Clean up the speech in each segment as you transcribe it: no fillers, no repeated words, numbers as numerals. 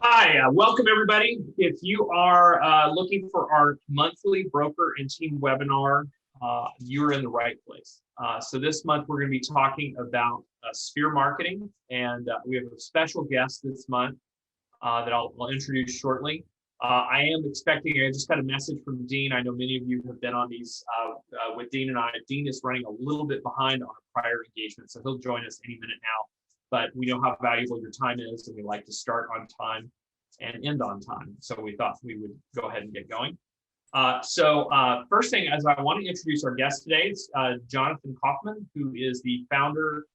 Hi, welcome everybody. If you are looking for our monthly broker and team webinar, you're in the right place. So this month we're going to be talking about sphere marketing, and we have a special guest this month that I'll introduce shortly. I am expecting, I just got a message from Dean. I know many of you have been on these with Dean and I. Dean is running a little bit behind on a prior engagement, so he'll join us any minute now. But we know how valuable your time is, and we like to start on time and end on time. So we thought we would go ahead and get going. First thing, as I want to introduce our guest today, is Jonathan Kauffmann, who is the founder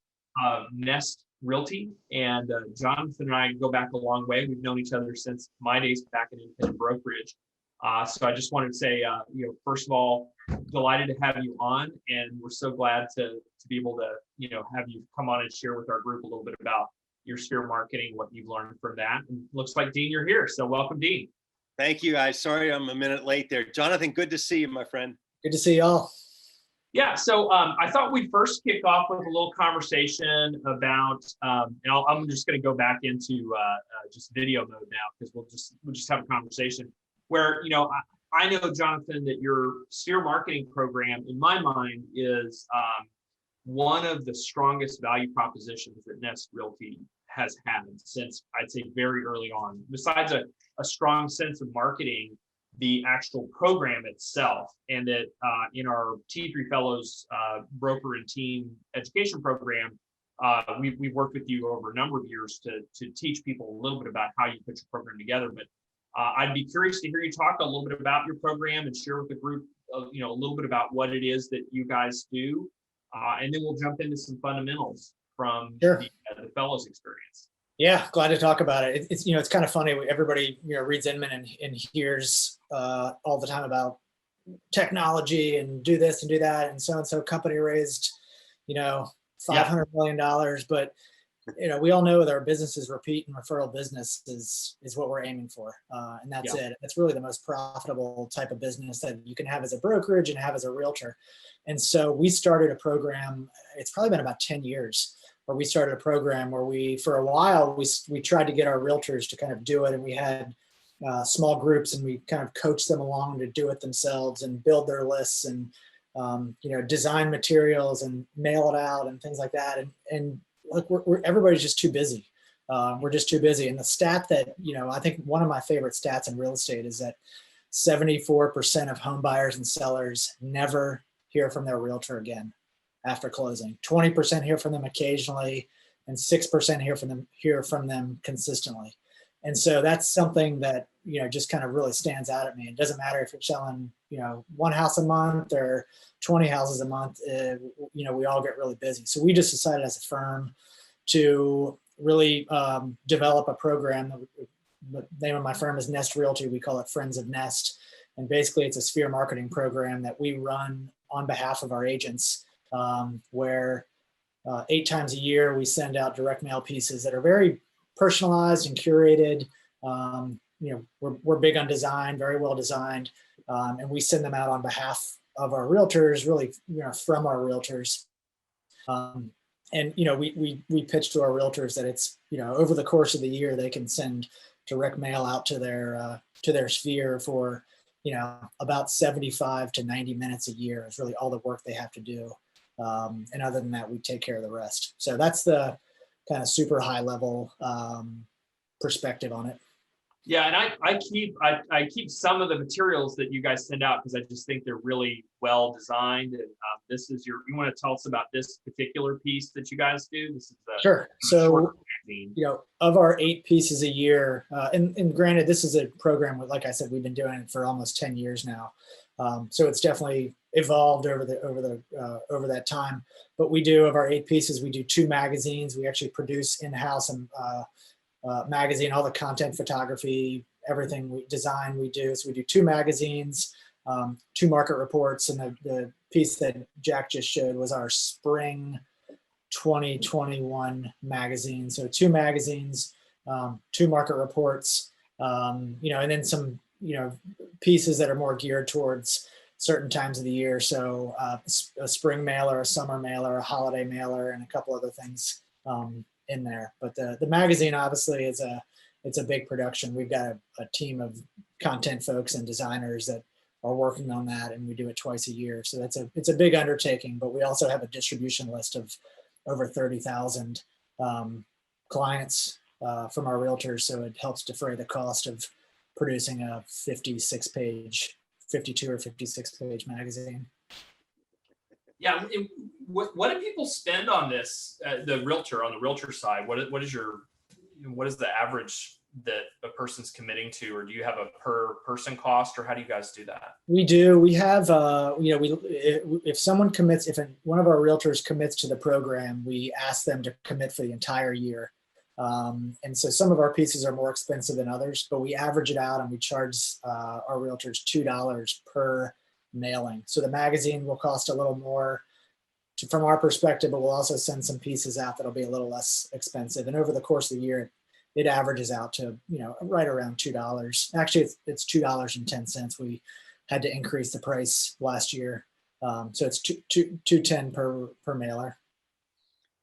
of Nest Realty. And Jonathan and I go back a long way. We've known each other since my days back in independent brokerage. So I just wanted to say, first of all, delighted to have you on, and we're so glad to be able to, have you come on and share with our group a little bit about your sphere marketing, what you've learned from that. And looks like, Dean, you're here. So welcome, Dean. Thank you. Sorry I'm a minute late there. Jonathan, good to see you, my friend. Good to see y'all. Yeah, so I thought we'd first kick off with a little conversation about, I'm just going to go back into just video mode now, because we'll just have a conversation where, I know, Jonathan, that your sphere marketing program, in my mind, is one of the strongest value propositions that Nest Realty has had since, I'd say, very early on. Besides a strong sense of marketing, the actual program itself, and that in our T3 Fellows broker and team education program, we've worked with you over a number of years to teach people a little bit about how you put your program together. But I'd be curious to hear you talk a little bit about your program and share with the group, a little bit about what it is that you guys do. And then we'll jump into some fundamentals from Sure. the Fellows experience. Yeah, glad to talk about it. It's kind of funny. Everybody reads Inman and hears all the time about technology and do this and do that, and so company raised $500 million, but we all know that our business is repeat and referral business is what we're aiming for, and that's it. That's really the most profitable type of business that you can have as a brokerage and have as a realtor. And so we started a program. It's probably been about 10 years where we started a program where for a while we tried to get our realtors to kind of do it, and we had small groups, and we kind of coached them along to do it themselves and build their lists and design materials and mail it out and things like that. And like everybody's just too busy. We're just too busy. And the stat that I think one of my favorite stats in real estate is that 74% of home buyers and sellers never hear from their realtor again after closing. 20% hear from them occasionally, and 6% hear from them consistently. And so that's something that just kind of really stands out at me. It doesn't matter if you're selling one house a month or 20 houses a month. We all get really busy. So we just decided as a firm to really develop a program. The name of my firm is Nest Realty. We call it Friends of Nest. And basically it's a sphere marketing program that we run on behalf of our agents, where 8 times a year we send out direct mail pieces that are very personalized and curated. We're big on design, very well designed, and we send them out on behalf of our realtors, really, from our realtors. And we pitch to our realtors that it's over the course of the year they can send direct mail out to their sphere for about 75 to 90 minutes a year is really all the work they have to do. And other than that, we take care of the rest. So that's the kind of super high level perspective on it. Yeah, and I keep some of the materials that you guys send out because I just think they're really well designed. And this is you want to tell us about this particular piece that you guys do? This is the Sure. So of our 8 pieces a year, and granted, this is a program with, like I said, we've been doing it for almost 10 years now. So it's definitely evolved over that time. But we do, of our 8 pieces, we do 2 magazines. We actually produce in-house and magazine, all the content, photography, everything we design, we do. So we do 2 magazines, 2 market reports, and the piece that Jack just showed was our spring 2021 magazine. So 2 magazines, 2 market reports, and then some, pieces that are more geared towards certain times of the year. So a spring mailer, a summer mailer, a holiday mailer, and a couple other things in there. But the magazine obviously is it's a big production. We've got a team of content folks and designers that are working on that, and we do it twice a year. So it's a big undertaking, but we also have a distribution list of over 30,000 clients from our realtors. So it helps defray the cost of producing a 52 or 56 page magazine. Yeah. What do people spend on this? On the realtor side, what is the average that a person's committing to, or do you have a per person cost, or how do you guys do that? We do. We have, if someone commits, if one of our realtors commits to the program, we ask them to commit for the entire year. And so some of our pieces are more expensive than others, but we average it out and we charge our realtors $2 per mailing. So the magazine will cost a little more from our perspective, but we'll also send some pieces out that'll be a little less expensive. And over the course of the year, it averages out to, right around $2. Actually, it's $2.10. We had to increase the price last year. So it's $2.10 per mailer.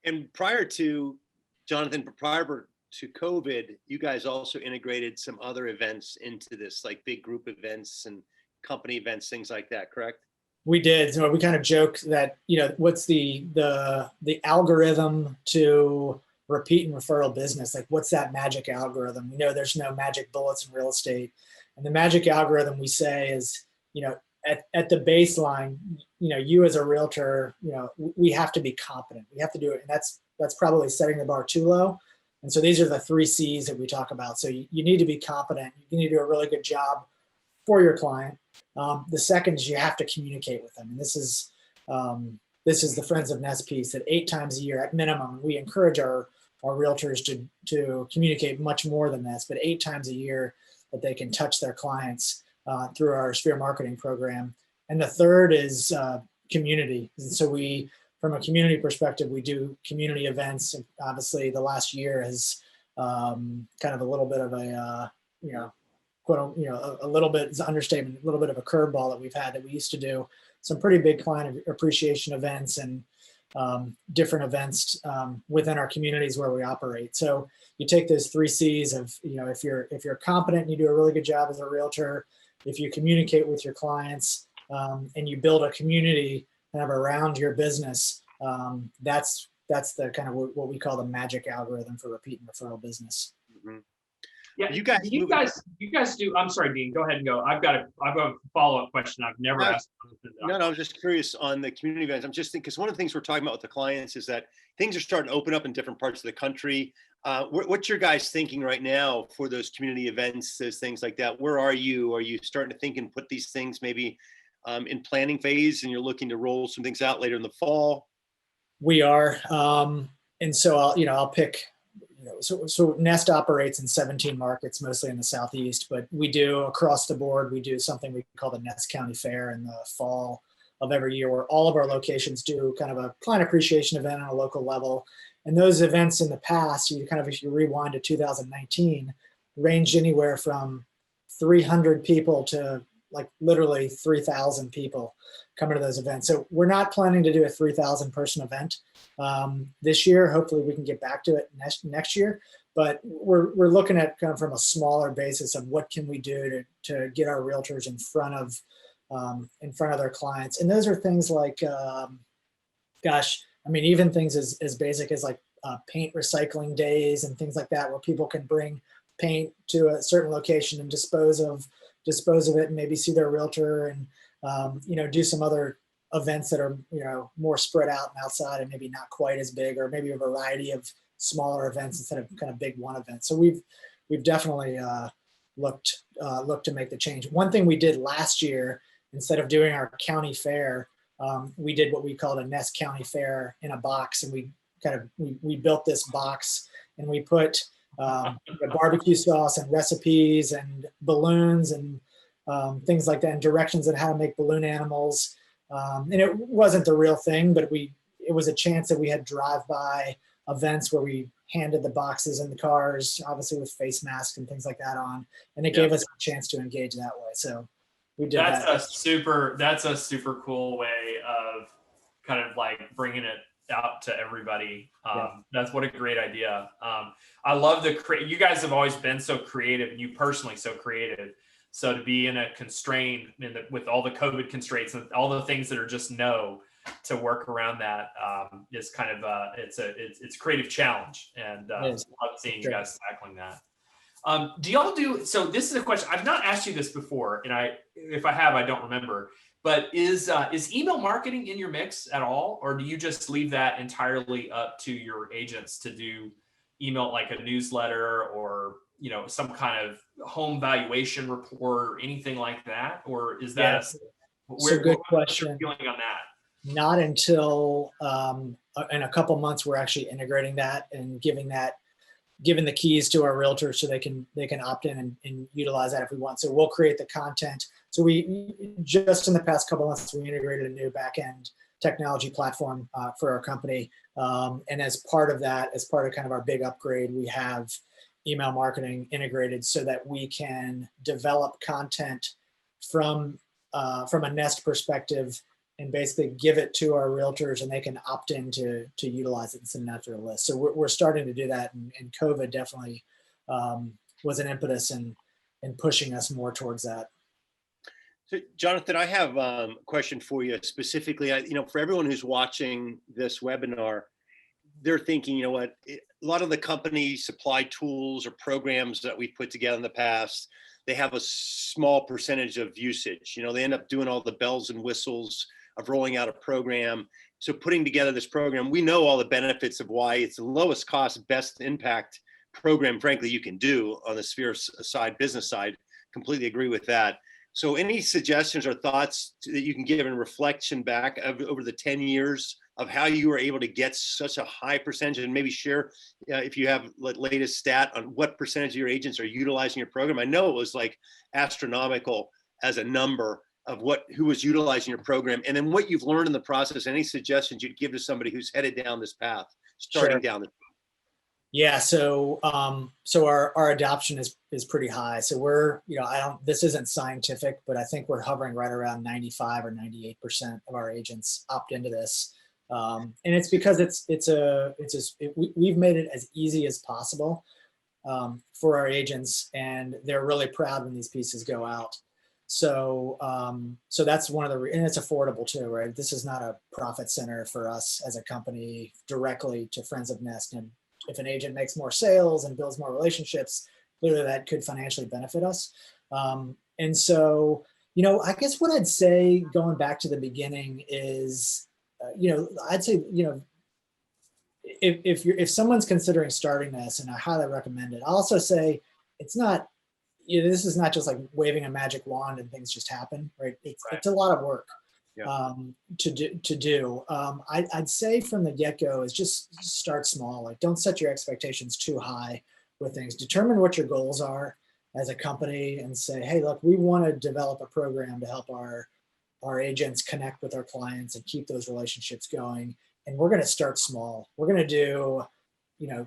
And prior to COVID, you guys also integrated some other events into this, like big group events and company events, things like that, correct? We did. So we kind of joke that, what's the algorithm to repeat and referral business? Like, what's that magic algorithm? We know there's no magic bullets in real estate. And the magic algorithm, we say, is, at the baseline, you as a realtor, we have to be competent. We have to do it. And that's probably setting the bar too low. And so these are the 3 C's that we talk about. So you need to be competent. You need to do a really good job for your client. The second is you have to communicate with them. And this is the Friends of Nest piece, that 8 times a year at minimum. We encourage our realtors to communicate much more than this, but 8 times a year that they can touch their clients through our Sphere marketing program. And the third is community. And so from a community perspective, we do community events. And obviously, the last year has kind of a little bit of a a little bit is an understatement, a little bit of a curveball that we've had, that we used to do some pretty big client appreciation events and different events within our communities where we operate. So you take those 3 C's of, if you're competent and you do a really good job as a realtor, if you communicate with your clients and you build a community kind of around your business, that's the kind of what we call the magic algorithm for repeat and referral business. Mm-hmm. Yeah, you guys do. I'm sorry, Dean. Go ahead and go. I've got a follow-up question. I've never asked. No, I was just curious on the community events. I'm just thinking, because one of the things we're talking about with the clients is that things are starting to open up in different parts of the country. What's your guys thinking right now for those community events, those things like that? Where are you? Are you starting to think and put these things maybe in planning phase, and you're looking to roll some things out later in the fall? We are, and so I'll pick. So Nest operates in 17 markets, mostly in the Southeast, but we do across the board. We do something we call the Nest County Fair in the fall of every year, where all of our locations do kind of a client appreciation event on a local level. And those events in the past, if you rewind to 2019, ranged anywhere from 300 people to like literally 3,000 people coming to those events. So we're not planning to do a 3,000 person event this year. Hopefully we can get back to it next year, but we're looking at kind of from a smaller basis of what can we do to get our realtors in front of their clients. And those are things like, even things as basic as like paint recycling days and things like that, where people can bring paint to a certain location and dispose of it, and maybe see their realtor and do some other events that are more spread out and outside and maybe not quite as big, or maybe a variety of smaller events instead of kind of big one events. So we've definitely looked to make the change. One thing we did last year, instead of doing our county fair, we did what we called a Nest County Fair in a box, and we built this box and we put barbecue sauce and recipes and balloons and things like that, and directions on how to make balloon animals. And it wasn't the real thing, but it was a chance that we had drive-by events where we handed the boxes in the cars, obviously with face masks and things like that on, and it gave us a chance to engage that way. So we did that's a super cool way of kind of like bringing it out to everybody. Yeah. That's what a great idea. I love you guys have always been so creative, and you personally so creative. So to be in a constraint with all the COVID constraints and all the things that are just no, to work around that is kind of it's a creative challenge, and love seeing you guys tackling that. Do y'all do, so this is a question, I've not asked you this before, and if I have, I don't remember, but is email marketing in your mix at all? Or do you just leave that entirely up to your agents to do email, like a newsletter or, some kind of home valuation report or anything like that? Or is that good question. What's your feeling on that? Not until in a couple months, we're actually integrating that and giving the keys to our realtors so they can opt in and utilize that if we want. So we'll create the content. So we just in the past couple months, we integrated a new back-end technology platform for our company. And as part of that, as part of kind of our big upgrade, we have email marketing integrated so that we can develop content from a Nest perspective and basically give it to our realtors, and they can opt in to utilize it and send it out to their list. So we're starting to do that, and COVID definitely was an impetus in pushing us more towards that. So, Jonathan, I have a question for you specifically. For everyone who's watching this webinar, they're thinking, what, a lot of the companies supply tools or programs that we've put together in the past, they have a small percentage of usage. They end up doing all the bells and whistles of rolling out a program. So putting together this program, we know all the benefits of why it's the lowest cost, best impact program, frankly, you can do on the Sphere side, business side. Completely agree with that. So any suggestions or thoughts that you can give in reflection back over the 10 years of how you were able to get such a high percentage, and maybe share if you have latest stat on what percentage of your agents are utilizing your program? I know it was like astronomical as a number of who was utilizing your program, and then what you've learned in the process. Any suggestions you'd give to somebody who's headed down this path, starting down this path? Yeah, so our adoption is pretty high. So we're, this isn't scientific, but I think we're hovering right around 95 or 98% of our agents opt into this. And it's because we've made it as easy as possible for our agents, and they're really proud when these pieces go out. So that's one of and it's affordable too, right? This is not a profit center for us as a company directly to Friends of Nest. And if an agent makes more sales and builds more relationships, clearly that could financially benefit us. And so, I guess what I'd say going back to the beginning is, I'd say, if someone's considering starting this, and I highly recommend it, I'll also say it's not, this is not just like waving a magic wand and things just happen, right? It's a lot of work to do. I'd say from the get-go is just start small. Like, don't set your expectations too high with things. Determine what your goals are as a company and say, hey, look, we want to develop a program to help our agents connect with our clients and keep those relationships going. And we're going to start small. We're going to do,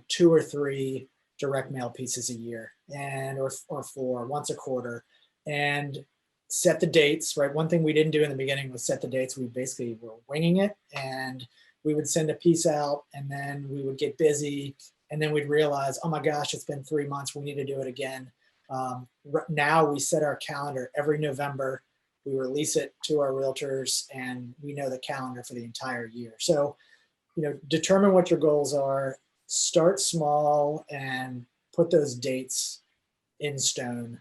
2 or 3 direct mail pieces a year, or 4 once a quarter, and set the dates, right? One thing we didn't do in the beginning was set the dates. We basically were winging it, and we would send a piece out, and then we would get busy, and then we'd realize, oh my gosh, it's been 3 months. We need to do it again. Now we set our calendar every November. We release it to our realtors, and we know the calendar for the entire year. So, determine what your goals are, start small, and put those dates in stone.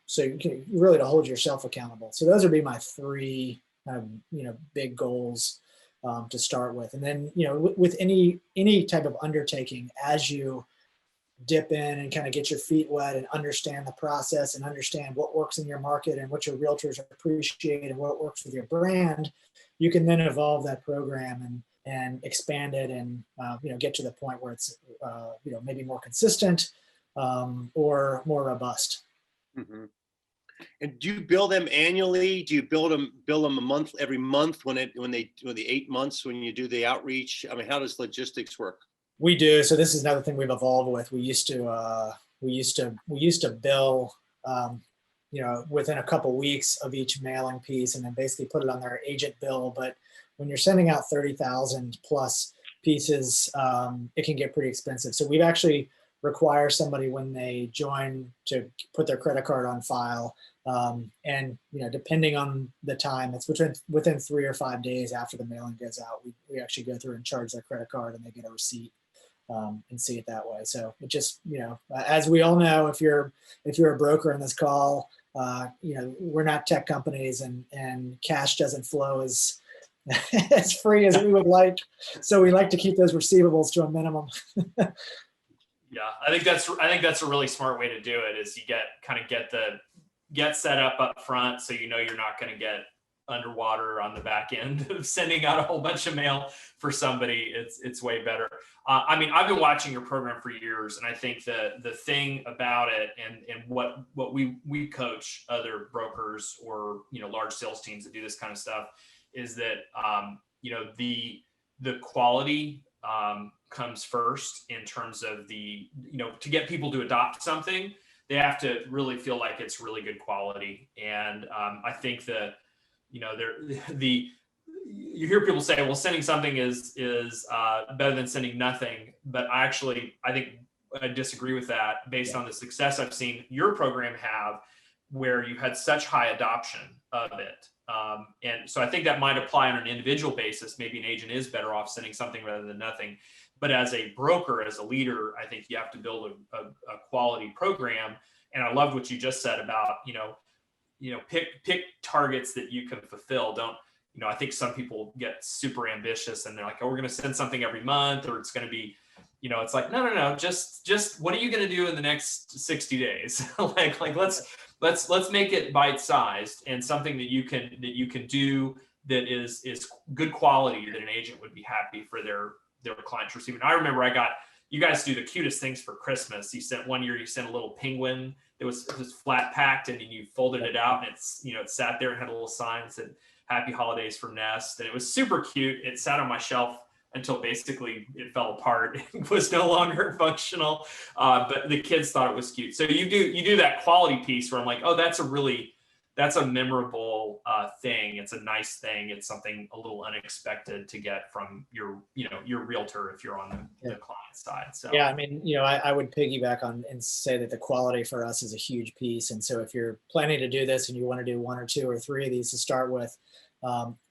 So you can really to hold yourself accountable. So those would be my 3 big goals to start with. And then, with any type of undertaking, as you dip in and kind of get your feet wet and understand the process and understand what works in your market and what your realtors appreciate and what works with your brand, you can then evolve that program and expand it and get to the point where it's maybe more consistent or more robust. Mm-hmm. And do you bill them annually? Do you bill them every month when the 8 months when you do the outreach? I mean, how does logistics work? We do. So this is another thing we've evolved with. We used to bill within a couple weeks of each mailing piece, and then basically put it on their agent bill. But when you're sending out 30,000 plus pieces, it can get pretty expensive. So we've actually require somebody when they join to put their credit card on file. And depending on the time, it's within 3 or 5 days after the mailing goes out, we actually go through and charge their credit card, and they get a receipt and see it that way. So it just, as we all know, if you're a broker in this call, we're not tech companies, and cash doesn't flow as as free as we would like. So we like to keep those receivables to a minimum. Yeah, I think that's a really smart way to do it. Is you get set up front, so you're not going to get underwater on the back end of sending out a whole bunch of mail for somebody. It's way better. I've been watching your program for years, and I think the thing about it, and what we coach other brokers or large sales teams that do this kind of stuff, is that the quality comes first in terms of to get people to adopt something, they have to really feel like it's really good quality. And I think you hear people say, well, sending something is better than sending nothing. But I think I disagree with that based on the success I've seen your program have, where you had such high adoption of it. And so I think that might apply on an individual basis. Maybe an agent is better off sending something rather than nothing. But as a broker, as a leader, I think you have to build a quality program. And I loved what you just said about, pick targets that you can fulfill. I think some people get super ambitious and they're like, oh, we're going to send something every month, or it's going to be, it's like, no, just what are you going to do in the next 60 days? like let's make it bite-sized and something that you can do that is good quality, that an agent would be happy for their client to receive. And I remember you guys do the cutest things for Christmas. One year you sent a little penguin that was flat packed, and you folded it out, and it sat there and had a little sign that said Happy Holidays from Nest. And it was super cute. It sat on my shelf until basically it fell apart. It was no longer functional. But the kids thought it was cute. So you do that quality piece where I'm like, oh, that's a memorable thing. It's a nice thing. It's something a little unexpected to get from your realtor if you're on the client side. So yeah, I would piggyback on and say that the quality for us is a huge piece. And so if you're planning to do this and you want to do 1 or 2 or 3 of these to start with,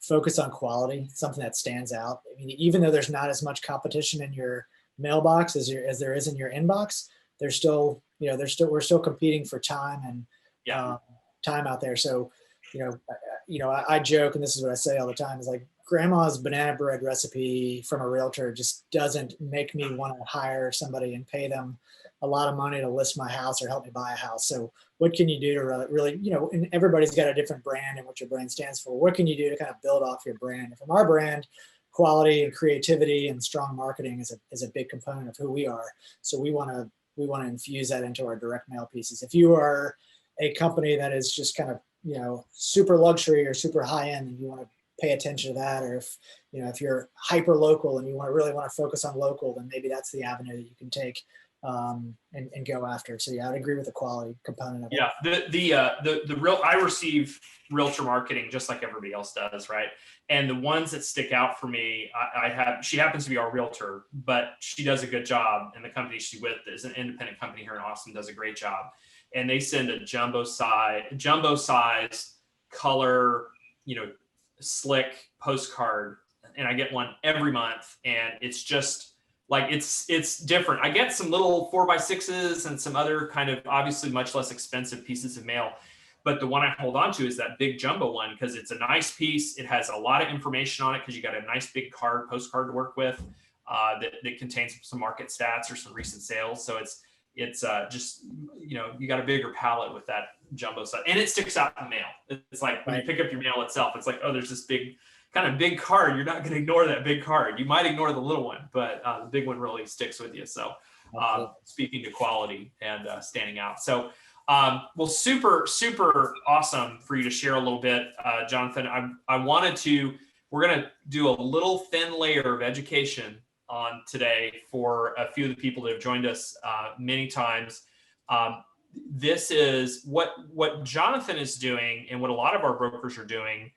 focus on quality, something that stands out. Even though there's not as much competition in your mailbox as there is in your inbox, we're still competing for time and time out there. So, I joke, and this is what I say all the time, is like, grandma's banana bread recipe from a realtor just doesn't make me want to hire somebody and pay them a lot of money to list my house or help me buy a house. So what can you do to really, and everybody's got a different brand and what your brand stands for. What can you do to kind of build off your brand? And from our brand, quality and creativity and strong marketing is a big component of who we are. So we want to infuse that into our direct mail pieces. If you are a company that is just kind of, super luxury or super high end, and you want to pay attention to that, or if you're hyper local and you really want to focus on local, then maybe that's the avenue that you can take and go after. So yeah, I'd agree with the quality component of it. Yeah, I receive realtor marketing just like everybody else does, right? And the ones that stick out for me, she happens to be our realtor, but she does a good job, and the company she's with is an independent company here in Austin, does a great job. And they send a jumbo size color, slick postcard, and I get one every month, and it's just like, it's different. I get some little 4x6s and some other kind of obviously much less expensive pieces of mail, but the one I hold on to is that big jumbo one, because it's a nice piece. It has a lot of information on it, because you got a nice big postcard to work with that contains some market stats or some recent sales. So it's just, you got a bigger palette with that jumbo size, and it sticks out in the mail. It's like when you pick up your mail itself, it's like, oh, there's this big card. You're not going to ignore that big card. You might ignore the little one, but the big one really sticks with you. So speaking to quality and standing out. So, well, super, super awesome for you to share a little bit, Jonathan. We're going to do a little thin layer of education on today for a few of the people that have joined us many times. This is what Jonathan is doing, and what a lot of our brokers are doing,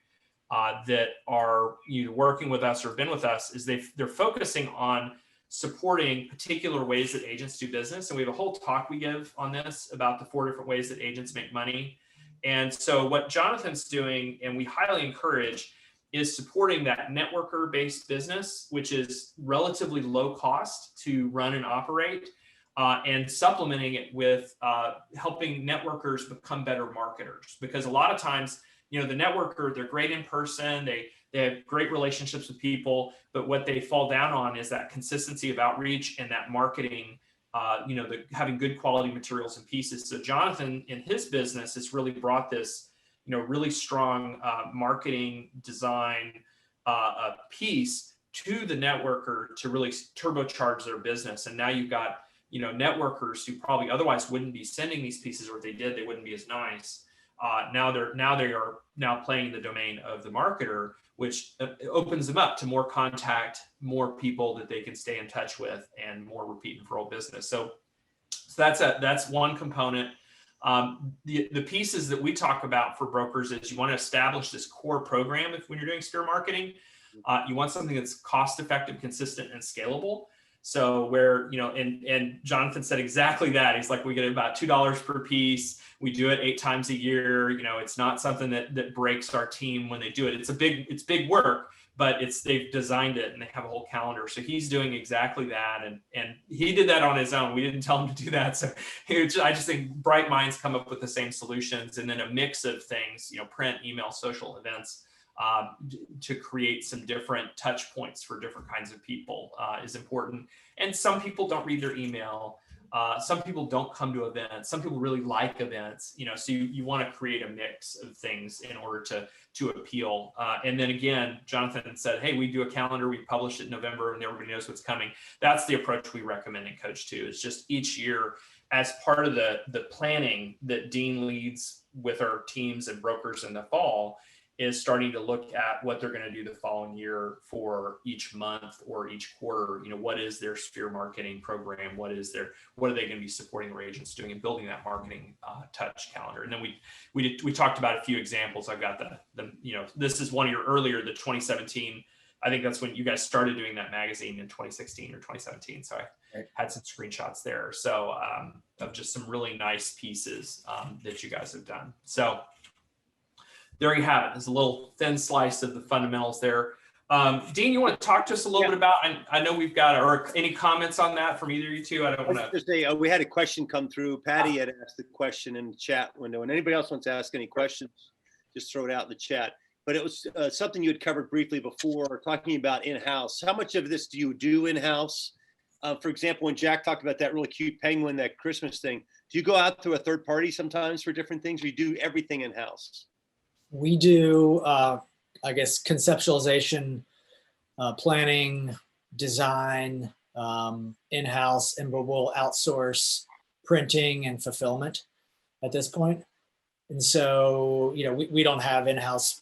that are working with us or have been with us is they're focusing on supporting particular ways that agents do business. And we have a whole talk we give on this about the 4 different ways that agents make money. And so what Jonathan's doing, and we highly encourage, is supporting that networker-based business, which is relatively low cost to run and operate, and supplementing it with helping networkers become better marketers. Because a lot of times, the networker, they're great in person, they have great relationships with people, but what they fall down on is that consistency of outreach and that marketing, having good quality materials and pieces. So Jonathan, in his business, has really brought this, really strong marketing design piece to the networker to really turbocharge their business. And now you've got, networkers who probably otherwise wouldn't be sending these pieces, or if they did, they wouldn't be as nice. Now they are playing the domain of the marketer, which opens them up to more contact, more people that they can stay in touch with, and more repeat and referral business. So that's one component. The pieces that we talk about for brokers is you want to establish this core program. When you're doing sphere marketing, you want something that's cost effective, consistent, and scalable. So where, and Jonathan said exactly that. He's like, we get about $2 per piece. We do it 8 times a year. It's not something that breaks our team when they do it. It's big work, but they've designed it and they have a whole calendar. So he's doing exactly that. And he did that on his own. We didn't tell him to do that. So I just think bright minds come up with the same solutions, and then a mix of things, print, email, social, events, to create some different touch points for different kinds of people is important. And some people don't read their email. Some people don't come to events. Some people really like events, so you want to create a mix of things in order to appeal. And then again, Jonathan said, hey, we do a calendar, we publish it in November, and everybody knows what's coming. That's the approach we recommend in Coach 2, is just each year, as part of the planning that Dean leads with our teams and brokers in the fall, is starting to look at what they're going to do the following year for each month or each quarter. What is their sphere marketing program? What are they going to be supporting their agents doing, and building that marketing touch calendar? And then we talked about a few examples. I've got this is 1 year earlier, the 2017. I think that's when you guys started doing that magazine, in 2016 or 2017. So I had some screenshots there. So of just some really nice pieces that you guys have done. So there you have it. There's a little thin slice of the fundamentals there. Dean, you want to talk to us a little bit about, I know we've got, or any comments on that from either of you two? I don't want to say, we had a question come through. Patty had asked the question in the chat window, and anybody else wants to ask any questions, just throw it out in the chat. But it was something you had covered briefly before, talking about in-house. How much of this do you do in-house? For example, when Jack talked about that really cute penguin, that Christmas thing, do you go out to a third party sometimes for different things, or you do everything in-house? We do, conceptualization, planning, design, in-house, and we'll outsource printing and fulfillment at this point. And so, we don't have in-house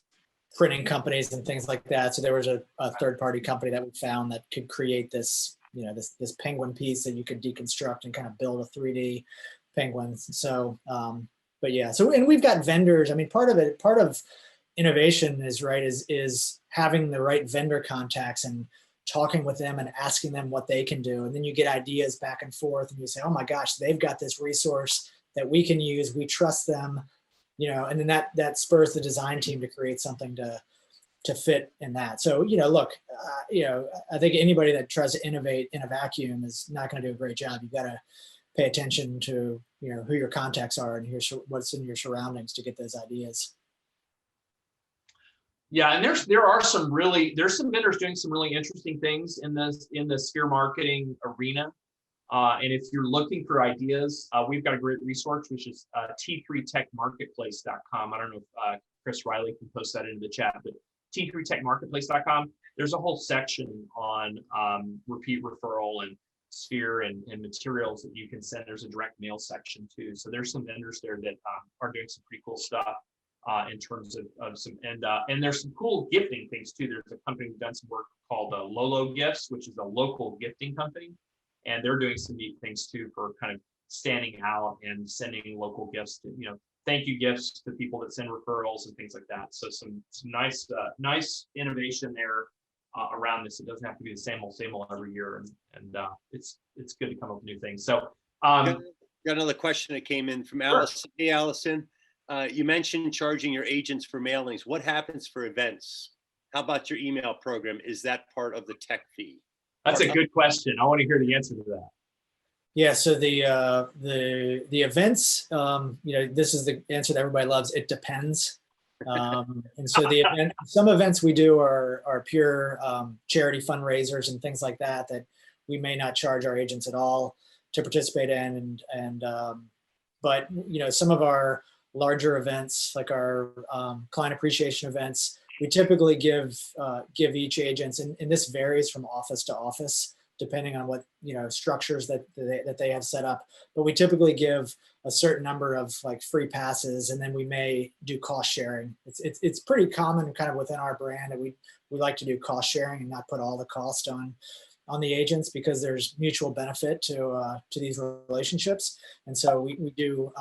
printing companies and things like that. So there was a third-party company that we found that could create this, this penguin piece that you could deconstruct and kind of build a 3D penguin. So, but yeah, and we've got vendors. I mean, part of innovation is having the right vendor contacts and talking with them and asking them what they can do. And then you get ideas back and forth, and you say, oh my gosh, they've got this resource that we can use. We trust them, and then that spurs the design team to create something to fit in that. So, look, I think anybody that tries to innovate in a vacuum is not going to do a great job. You got to pay attention to, who your contacts are and what's in your surroundings to get those ideas. Yeah, and there's some vendors doing some really interesting things in the sphere marketing arena. And if you're looking for ideas, we've got a great resource, which is t3techmarketplace.com. I don't know if Chris Riley can post that into the chat, but t3techmarketplace.com. There's a whole section on repeat referral and sphere and materials that you can send. There's a direct mail section too. So there's some vendors there that are doing some pretty cool stuff in terms of some, and there's some cool gifting things too. There's a company who's done some work called Lolo Gifts, which is a local gifting company. And they're doing some neat things too for kind of standing out and sending local gifts to, thank you gifts to people that send referrals and things like that. So some nice innovation there around this. It doesn't have to be the same old every year, and it's good to come up with new things. So Got another question that came in from Sure. Allison. Hey, Allison, you mentioned charging your agents for mailings. What happens for events? How about your email program? Is that part of the tech fee? That's a good question. I want to hear the answer to that. Yeah, so the events, this is the answer that everybody loves. It depends. And so some events we do are pure charity fundraisers and things like that we may not charge our agents at all to participate in. But some of our larger events, like our client appreciation events, we typically give each agent, and this varies from office to office, depending on what structures that they have set up. But we typically give a certain number of like free passes, and then we may do cost sharing. It's pretty common kind of within our brand that we like to do cost sharing and not put all the cost on the agents, because there's mutual benefit to these relationships. And so we do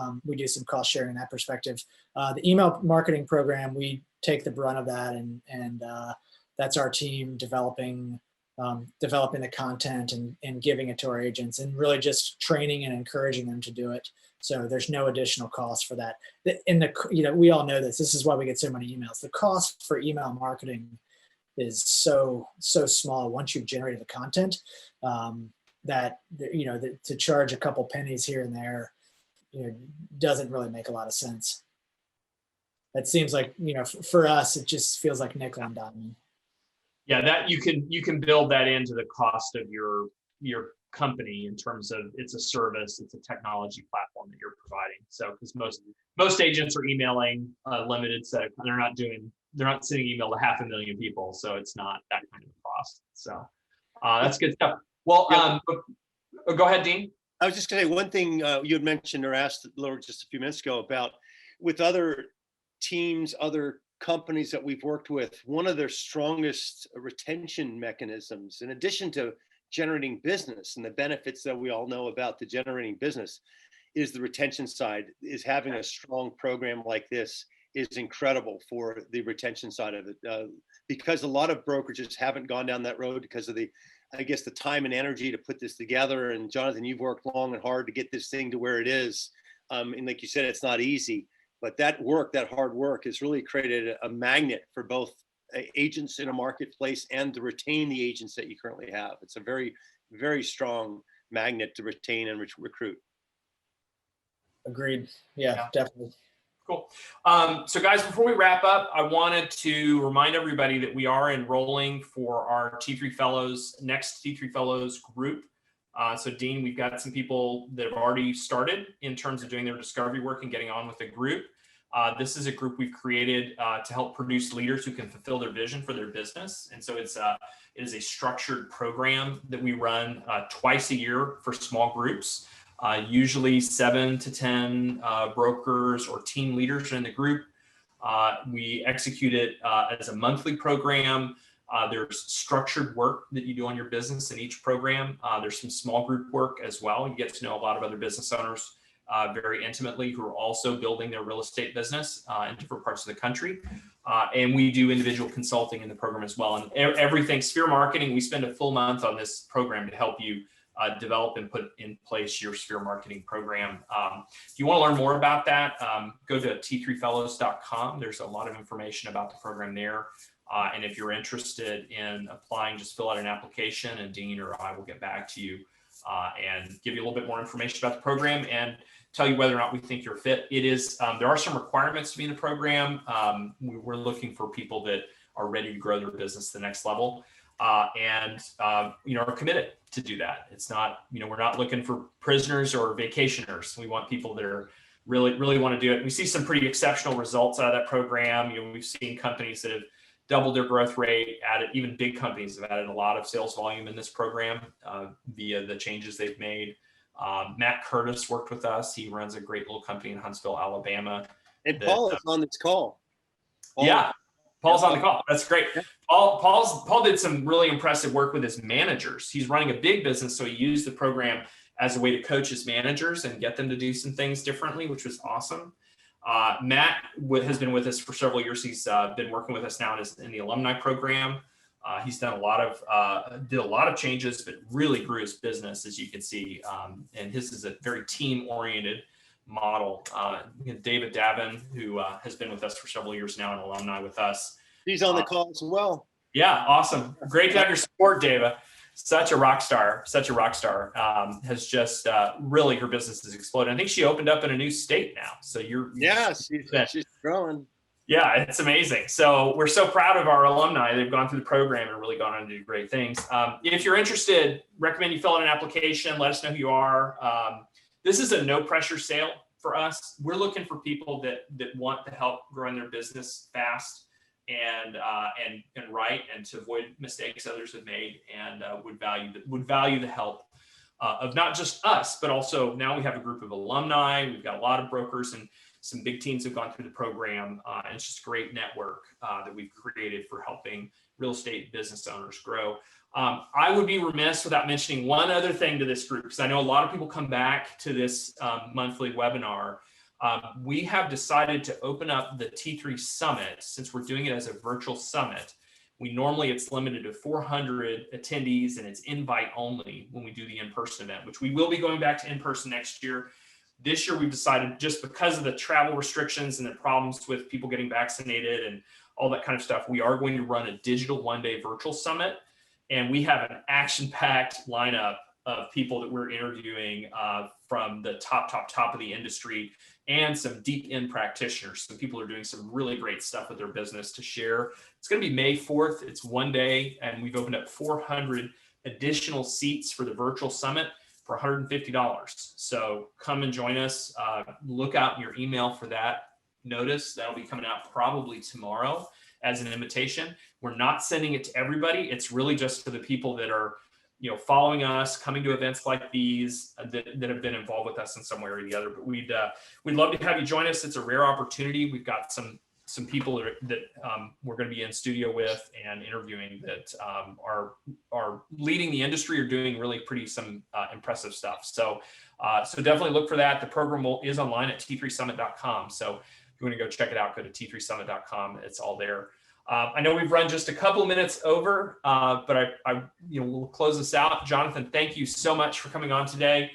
some cost sharing in that perspective. The email marketing program, we take the brunt of that, and that's our team developing the content and giving it to our agents, and really just training and encouraging them to do it. So there's no additional cost for that. We all know this. This is why we get so many emails. The cost for email marketing is so small once you've generated the content, that to charge a couple pennies here and there, doesn't really make a lot of sense. It seems like, for us, it just feels like nickel and diming. Yeah, that you can build that into the cost of your company in terms of it's a service, it's a technology platform that you're providing. So because most agents are emailing a limited set, they're not sending email to 500,000 people, so it's not that kind of cost. So that's good stuff. Well, go ahead, Dean. I was just going to say one thing you had mentioned or asked Laura just a few minutes ago about with other teams, other companies that we've worked with, one of their strongest retention mechanisms, in addition to generating business and the benefits that we all know about the generating business, is the retention side. Is having a strong program like this is incredible for the retention side of it, because a lot of brokerages haven't gone down that road because of the time and energy to put this together. And Jonathan, you've worked long and hard to get this thing to where it is. And like you said, it's not easy. But that hard work has really created a magnet for both agents in a marketplace and to retain the agents that you currently have. It's a very, very strong magnet to retain and recruit. Agreed. Yeah, definitely. Cool. So guys, before we wrap up, I wanted to remind everybody that we are enrolling for our T3 Fellows, next T3 Fellows group. So Dean, we've got some people that have already started in terms of doing their discovery work and getting on with the group. This is a group we've created to help produce leaders who can fulfill their vision for their business. And so it is a structured program that we run twice a year for small groups, usually 7 to 10 brokers or team leaders in the group. We execute it as a monthly program. There's structured work that you do on your business in each program. There's some small group work as well. You get to know a lot of other business owners very intimately who are also building their real estate business in different parts of the country. And we do individual consulting in the program as well. And everything Sphere Marketing, we spend a full month on this program to help you develop and put in place your Sphere Marketing program. If you want to learn more about that, go to t3fellows.com. There's a lot of information about the program there. And if you're interested in applying, just fill out an application and Dean or I will get back to you and give you a little bit more information about the program and tell you whether or not we think you're fit. It is, there are some requirements to be in the program. We're looking for people that are ready to grow their business to the next level and are committed to do that. It's not, we're not looking for prisoners or vacationers. We want people that are really want to do it. We see some pretty exceptional results out of that program. We've seen companies that have doubled their growth rate, even big companies have added a lot of sales volume in this program via the changes they've made. Matt Curtis worked with us. He runs a great little company in Huntsville, Alabama. And Paul is on this call. Paul's on the call. That's great. Paul did some really impressive work with his managers. He's running a big business, so he used the program as a way to coach his managers and get them to do some things differently, which was awesome. Matt has been with us for several years. He's been working with us now in the alumni program. He's done did a lot of changes, but really grew his business, as you can see. And his is a very team-oriented model. David Davin, who has been with us for several years now, an alumni with us. He's on the call as well. Yeah, awesome. Great to have your support, David. Such a rock star, has just really, her business has exploded. I think she opened up in a new state now. So she's growing. Yeah, it's amazing. So we're so proud of our alumni. They've gone through the program and really gone on to do great things. If you're interested, recommend you fill out an application. Let us know who you are. This is a no pressure sale for us. We're looking for people that want to help growing their business fast and right, and to avoid mistakes others have made, and would value the help of not just us, but also now we have a group of alumni. We've got a lot of brokers and some big teams have gone through the program. And it's just a great network that we've created for helping real estate business owners grow. I would be remiss without mentioning one other thing to this group, because I know a lot of people come back to this monthly webinar. We have decided to open up the T3 Summit, since we're doing it as a virtual summit. It's limited to 400 attendees, and it's invite only when we do the in-person event, which we will be going back to in-person next year. This year, we've decided, just because of the travel restrictions and the problems with people getting vaccinated and all that kind of stuff, we are going to run a digital one-day virtual summit. And we have an action-packed lineup of people that we're interviewing from the top of the industry, and some deep end practitioners. Some people are doing some really great stuff with their business to share. It's going to be May 4th. It's one day, and we've opened up 400 additional seats for the virtual summit for $150. So come and join us. Look out in your email for that notice. That'll be coming out probably tomorrow as an invitation. We're not sending it to everybody. It's really just to the people that are, following us, coming to events like these, that have been involved with us in some way or the other. But we'd love to have you join us. It's a rare opportunity. We've got some people that we're going to be in studio with and interviewing that are leading the industry, or doing really some impressive stuff. So definitely look for that. The program is online at t3summit.com. So if you want to go check it out, go to t3summit.com. It's all there. I know we've run just a couple of minutes over, but we'll close this out. Jonathan, thank you so much for coming on today.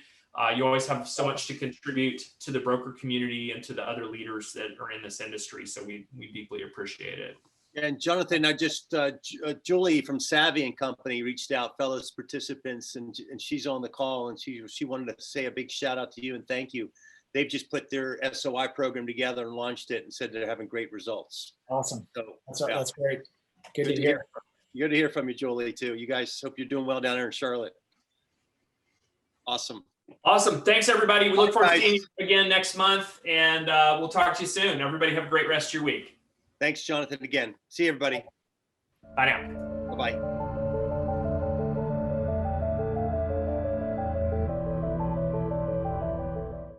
You always have so much to contribute to the broker community and to the other leaders that are in this industry. So we deeply appreciate it. And Jonathan, I just, Julie from Savvy and Company reached out, fellow participants, and she's on the call, and she wanted to say a big shout out to you and thank you. They've just put their SOI program together and launched it, and said they're having great results. Awesome. So that's great. Good to hear. Good to hear from you, Julie, too. You guys, hope you're doing well down there in Charlotte. Awesome. Thanks, everybody. We look forward to seeing you again next month, and we'll talk to you soon. Everybody have a great rest of your week. Thanks, Jonathan, again. See you, everybody. Bye now. Bye-bye.